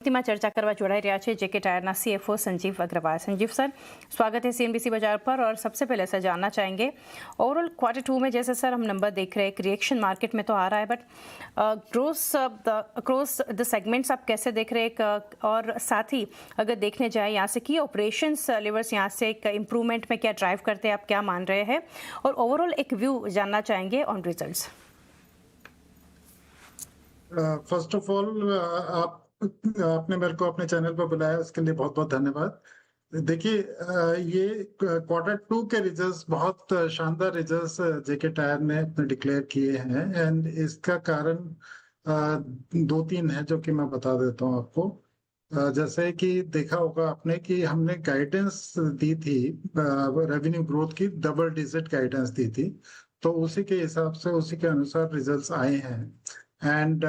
માં ચર્ચા કરવા જોડાઈ રહ્યા છે જેકે टायरना CFO संजीव अग्रवाल। संजीव सर, स्वागत है CNBC बाजार पर। और सबसे पहले सर जानना चाहेंगे ओवरऑल Q2 में जैसे सर हम नंबर देख रहे हैं, एक रिएक्शन मार्केट में तो आ रहा है, but growth across the segments आप कैसे देख रहे हैं? और साथ ही अगर देखने जाए यहाँ से की ऑपरेशंस लेवर्स यहाँ से एक इम्प्रूवमेंट में क्या ड्राइव करते हैं, आप क्या मान रहे हैं? और ओवरऑल एक व्यू जानना चाहेंगे on results. First of all आपने मेरे को अपने चैनल पर बुलाया, उसके लिए बहुत बहुत धन्यवाद। देखिए, ये Q2 के रिजल्ट्स बहुत शानदार रिजल्ट्स जेके टायर ने अपने डिक्लेयर किए हैं, एंड इसका कारण दो तीन है जो कि मैं बता देता हूं आपको। जैसे कि देखा होगा आपने कि हमने गाइडेंस दी थी, रेवेन्यू ग्रोथ की डबल डिजिट गाइडेंस दी थी, तो उसी के हिसाब से उसी के अनुसार रिजल्ट्स आए हैं। एंड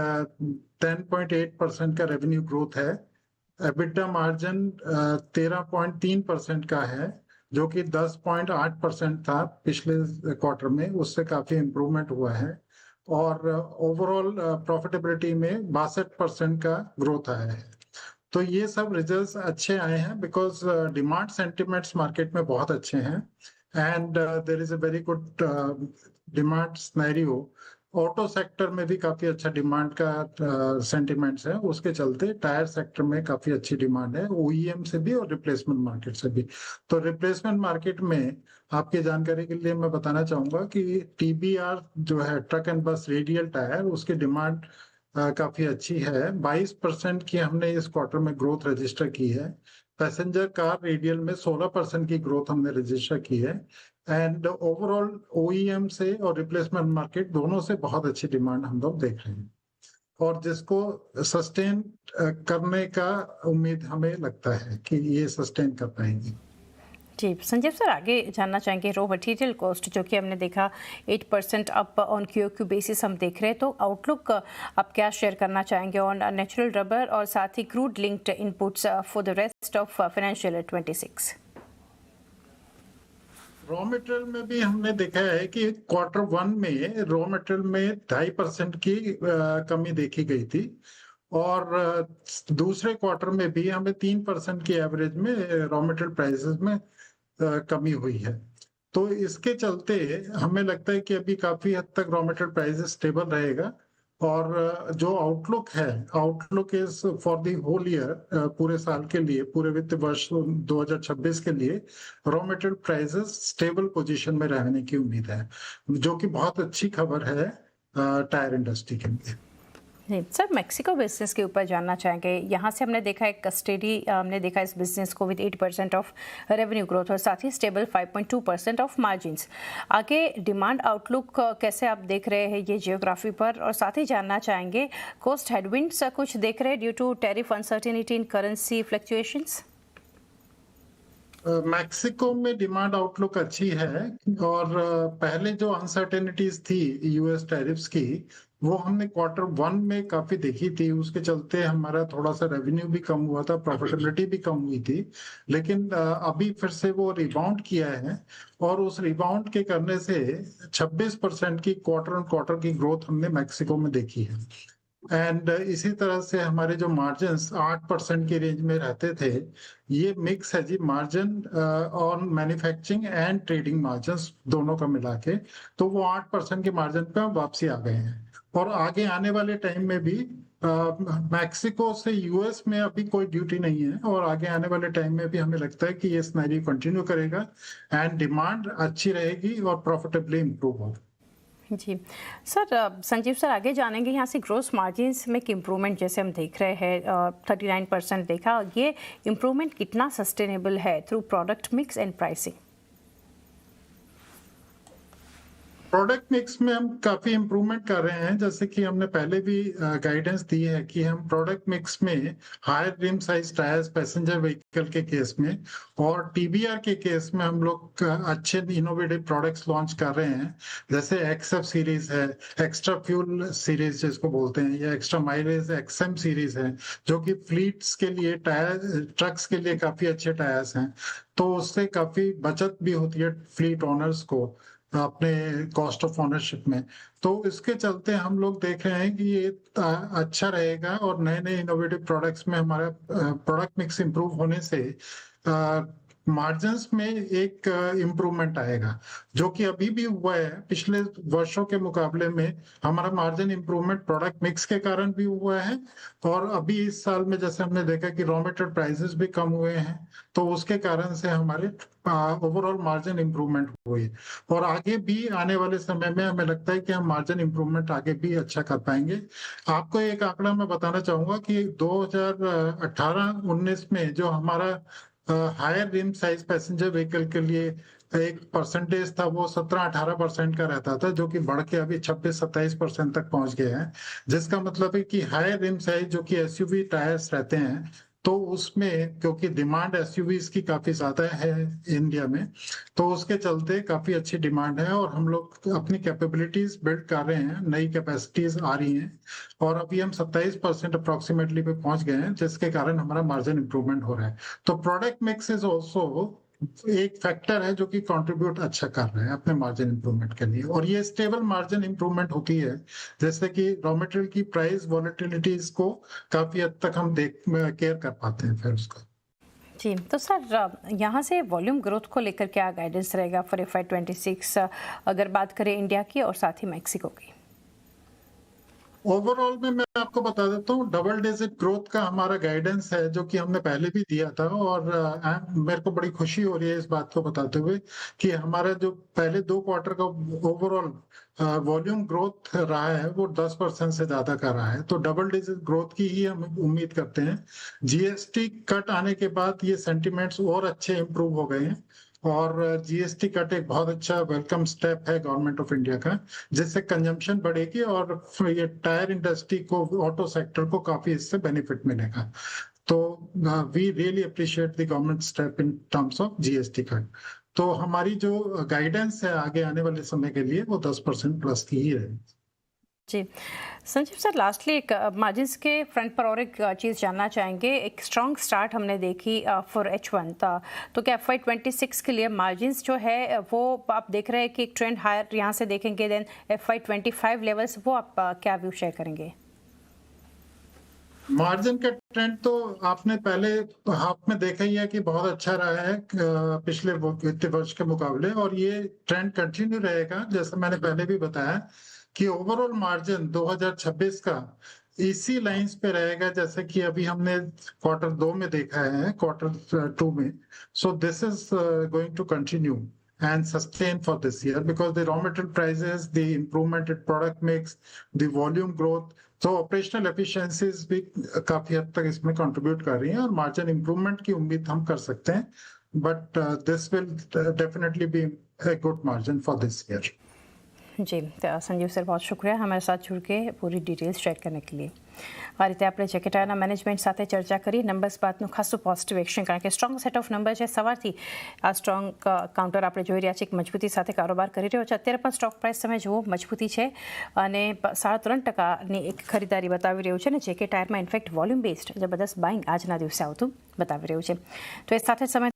10.8% का रेवेन्यू ग्रोथ है। एबिटा मार्जिन 13.3% का है, जो कि 10.8% था पिछले क्वार्टर में, उससे काफी इम्प्रूवमेंट हुआ है। और ओवरऑल प्रॉफिटेबिलिटी में 62% का ग्रोथ आया है। तो ये सब रिजल्ट्स अच्छे आए हैं बिकॉज डिमांड सेंटिमेंट्स मार्केट में बहुत अच्छे हैं, and there is a very good demand scenario. Auto sector में भी काफी अच्छा डिमांड का सेंटिमेंट्स है, उसके चलते टायर सेक्टर में काफी अच्छी डिमांड है, OEM से भी और रिप्लेसमेंट मार्केट से भी। तो रिप्लेसमेंट मार्केट में आपकी जानकारी के लिए मैं बताना चाहूंगा कि TBR जो है, ट्रक एंड बस रेडियल टायर, उसकी डिमांड काफी अच्छी है। 22% की हमने इस क्वार्टर में ग्रोथ रजिस्टर की है। पैसेंजर कार रेडियल में 16% की ग्रोथ हमने रजिस्टर की है। एंड ओवरऑल OEM से और रिप्लेसमेंट मार्केट दोनों से बहुत अच्छी डिमांड हम लोग देख रहे हैं, और जिसको सस्टेन करने का उम्मीद हमें लगता है कि ये सस्टेन कर पाएंगे। जी संजीव सर, आगे जानना चाहेंगे रॉ मटेरियल कॉस्ट, जो कि हमने देखा 8% अप ऑन QOQ बेसिस हम देख रहे हैं, तो आउटलुक आप क्या शेयर करना चाहेंगे ऑन नेचुरल रबर और साथ ही crude linked inputs for the rest of financial year 26? Raw material में भी हमने देखा है कि Q1 में रॉ मटेरियल में 2.5% की कमी देखी गई थी, और दूसरे क्वार्टर में भी हमें 3% की एवरेज में रॉ मटेरियल प्राइसेस में कमी हुई है। तो इसके चलते हमें लगता है कि अभी काफी हद तक रॉ मटेरियल प्राइसेस स्टेबल रहेगा, और जो आउटलुक है, outlook is for the whole year, पूरे साल के लिए, पूरे वित्त वर्ष 2026 के लिए raw material prices stable position में रहने की उम्मीद है, जो कि बहुत अच्छी खबर है टायर इंडस्ट्री के लिए। सर, मेक्सिको बिजनेस के ऊपर जानना चाहेंगे। यहाँ से हमने देखा है कस्टडी, हमने देखा इस बिजनेस को विद 8% ऑफ रेवेन्यू ग्रोथ और साथ ही स्टेबल 5.2% ऑफ मार्जिन्स। आगे डिमांड आउटलुक कैसे आप देख रहे हैं ये जियोग्राफी पर? और साथ ही जानना चाहेंगे कॉस्ट हेडविंड्स कुछ देख रहे हैं due to tariff uncertainty in currency fluctuations? Mexico में डिमांड आउटलुक अच्छी है, और पहले जो अनसर्टेनिटीज थी US टैरिफ्स की, वो हमने Q1 में काफी देखी थी, उसके चलते हमारा थोड़ा सा रेवेन्यू भी कम हुआ था, प्रॉफिटेबिलिटी भी कम हुई थी। लेकिन अभी फिर से वो रिबाउंड किया है, और उस रिबाउंड के करने से 26% की क्वार्टर ऑन क्वार्टर की ग्रोथ हमने मैक्सिको में देखी है। एंड इसी तरह से हमारे जो मार्जिन्स 8% की रेंज में रहते थे, ये मिक्स है जी, margin on manufacturing and trading margins दोनों का मिला के, तो वो 8% के मार्जिन पे वापसी आ गए हैं। और आगे आने वाले टाइम में भी मैक्सिको से US में अभी कोई ड्यूटी नहीं है, और आगे आने वाले टाइम में भी हमें लगता है कि ये सिनेरियो कंटिन्यू करेगा, एंड डिमांड अच्छी रहेगी और प्रॉफिटेबली इंप्रूव होगा। जी सर, संजीव सर, आगे जानेंगे यहाँ से ग्रोस मार्जिन्स में इम्प्रूवमेंट जैसे हम देख रहे हैं, 39% देखा, ये इम्प्रूवमेंट कितना सस्टेनेबल है through product mix and pricing? Product mix में हम काफी इम्प्रूवमेंट कर रहे हैं, जैसे कि हमने पहले भी गाइडेंस दी है कि हम प्रोडक्ट मिक्स में higher rim size tyres passenger vehicle के केस में और TBR के केस में हम लोग अच्छे इनोवेटिव प्रोडक्ट्स लॉन्च कर रहे हैं, जैसे XF सीरीज है, एक्स्ट्रा फ्यूल सीरीज जिसको बोलते हैं, या एक्स्ट्रा माइलेज XM सीरीज है, जो कि फ्लीट्स के लिए, टायर ट्रक्स के लिए काफी अच्छे टायर्स हैं। तो उससे काफी बचत भी होती है फ्लीट ओनर्स को, अपने कॉस्ट ऑफ ओनरशिप में। तो इसके चलते हम लोग देख रहे हैं कि ये अच्छा रहेगा और नए नए इनोवेटिव प्रोडक्ट्स में हमारा प्रोडक्ट मिक्स इंप्रूव होने से मार्जिन्स में एक इम्प्रूवमेंट आएगा, जो कि अभी भी हुआ है। पिछले वर्षों के मुकाबले में हमारा मार्जिन इम्प्रूवमेंट प्रोडक्ट मिक्स के कारण भी हुआ है, और अभी इस साल में जैसे हमने देखा कि रॉ मटेरियल प्राइसेस भी कम हुए हैं, तो उसके कारण से हमारे ओवरऑल मार्जिन इम्प्रूवमेंट हुई। और आगे भी आने वाले समय में हमें लगता है कि हम मार्जिन इम्प्रूवमेंट आगे भी अच्छा कर पाएंगे। आपको एक आंकड़ा मैं बताना चाहूंगा कि 2018-19 में जो हमारा higher rim size passenger vehicle के लिए एक परसेंटेज था, वो 17-18% का रहता था, जो कि बढ़ के अभी 26-27% तक पहुंच गया है। जिसका मतलब है कि हायर रिम साइज जो कि एसयूवी टायर्स रहते हैं, तो उसमें क्योंकि डिमांड एसयूवीज की काफी ज्यादा है इंडिया में, तो उसके चलते काफी अच्छी डिमांड है और हम लोग अपनी कैपेबिलिटीज बिल्ड कर रहे हैं, नई कैपेसिटीज आ रही हैं, और अभी हम 27% अप्रोक्सीमेटली पे पहुंच गए हैं, जिसके कारण हमारा मार्जिन इंप्रूवमेंट हो रहा है। तो प्रोडक्ट मिक्स इज ऑल्सो एक फैक्टर है जो कि कंट्रीब्यूट अच्छा कर रहा है अपने मार्जिन इंप्रूवमेंट के लिए, और ये स्टेबल मार्जिन इंप्रूवमेंट होती है जैसे कि रॉ मटेरियल की प्राइस वॉलेटिलिटीज को काफी हद तक हम केयर कर पाते हैं फिर उसका। जी, तो सर यहाँ से वॉल्यूम ग्रोथ को लेकर क्या गाइडेंस रहेगा फॉर FY26, अगर बात करें इंडिया की और साथ ही मैक्सिको की? ओवरऑल में मैं आपको बता देता हूँ, डबल डिजिट ग्रोथ का हमारा गाइडेंस है, जो कि हमने पहले भी दिया था, और मेरे को बड़ी खुशी हो रही है इस बात को बताते हुए कि हमारा जो पहले 2 क्वार्टर का ओवरऑल वॉल्यूम ग्रोथ रहा है वो 10% से ज्यादा का रहा है। तो डबल डिजिट ग्रोथ की ही हम उम्मीद करते हैं। जीएसटी कट आने के बाद ये सेंटिमेंट्स और अच्छे इंप्रूव हो गए हैं, और जीएसटी कट एक बहुत अच्छा वेलकम स्टेप है गवर्नमेंट ऑफ इंडिया का, जिससे कंजम्पशन बढ़ेगी और ये टायर इंडस्ट्री को, ऑटो सेक्टर को काफी इससे बेनिफिट मिलेगा। तो we really appreciate the government step in terms of GST cut. तो हमारी जो गाइडेंस है आगे आने वाले समय के लिए वो 10% प्लस की ही रहेगी। जी, संजीव सर, लास्टली एक मार्जिन्स के फ्रंट पर और एक चीज़ जानना चाहेंगे। एक स्ट्रॉन्ग स्टार्ट हमने देखी फॉर H1 था, तो क्या FY26 के लिए मार्जिन्स जो है वो आप देख रहे हैं कि एक ट्रेंड हायर यहाँ से देखेंगे, देन FY25 लेवल्स, वो आप क्या व्यू शेयर करेंगे? मार्जिन का ट्रेंड तो आपने पहले हाफ में देखा ही है कि बहुत अच्छा रहा है पिछले वित्तीय वर्ष के मुकाबले, और ये ट्रेंड कंटिन्यू रहेगा। जैसे मैंने पहले भी बताया कि ओवरऑल मार्जिन 2026 का इसी लाइंस पे रहेगा जैसे कि अभी हमने Q2 में देखा है, Q2 में। So this is going to continue and sustain for this year because the raw material prices, the improvement in product mix, the volume growth, तो ऑपरेशनल एफिशिएंसीज भी काफी हद तक इसमें कंट्रीब्यूट कर रही हैं, और मार्जिन इंप्रूवमेंट की उम्मीद हम कर सकते हैं, but this will definitely be a good margin for this year. जी, संजीव सर, बहुत शुक्रिया हमारे साथ जुड़ के पूरी डिटेल्स शेयर करने के लिए। આ રીતે આપણે જેકેટાના મેનેજમેન્ટ સાથે ચર્ચા કરી નંબર્સ બાદનું ખાસું પોઝિટિવ એક્શન, કારણ કે સ્ટ્રોંગ સેટ ઓફ નંબર છે સવારથી આ સ્ટ્રોંગ કાઉન્ટર આપણે જોઈ રહ્યા છીએ એક મજબૂતી સાથે કારોબાર કરી રહ્યો છે। અત્યારે પણ સ્ટોક પ્રાઇસ તમે જુઓ મજબૂતી છે અને 3.5%ની એક ખરીદારી બતાવી રહ્યું છે, અને જેકે ટાયરમાં ઇનફેક્ટ વોલ્યુમ બેસ્ડ જબરદસ્ત બાઇંગ આજના દિવસે આવતું બતાવી રહ્યું છે। તો એ સાથે સમય